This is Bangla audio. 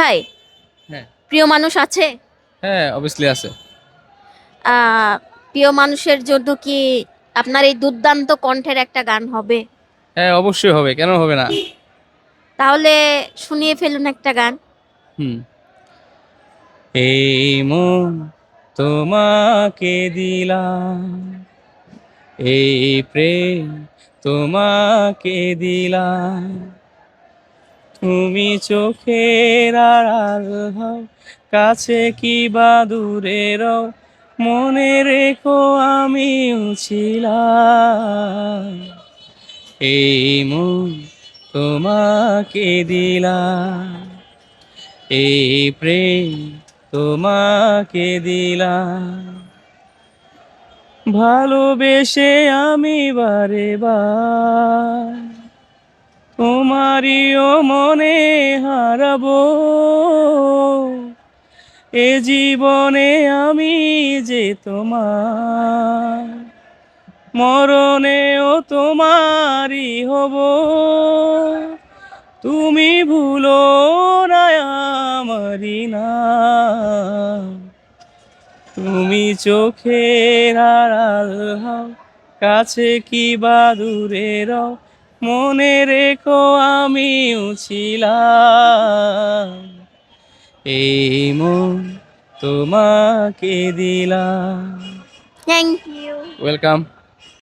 ভাই, হ্যাঁ। প্রিয় মানুষ আছে? হ্যাঁ, অবভিয়াসলি আছে। প্রিয় মানুষের জন্য কি আপনার এই দুর্দান্ত কণ্ঠের একটা গান হবে? হ্যাঁ, অবশ্যই হবে, কেন হবে না। তাহলে শুনিয়ে ফেলুন একটা গান। হুম। এই মন তোমাকে দিলাম, এই প্রেম তোমাকে দিলাম, তুমি চোখের আড়াল হও, কাছে কি বা দূরে রও, মনে রেখো আমিও ছিলাম। এই মন তোমাকে দিলাম, এই প্রেম তোমাকে দিলাম, ভালোবেসে আমি বারে বার তোমারিও মনে হারাবো, এ জীবনে আমি যে তোমার, মরণেও তোমারই হব, তুমি ভুলো না আমারি নাম, তুমি চোখের আড়াল হও, কাছে কি বা দূরে রও, মনে রেখো আমিও ছিলাম। এই মন তোমাকে দিলাম। Thank you. ওয়েলকাম।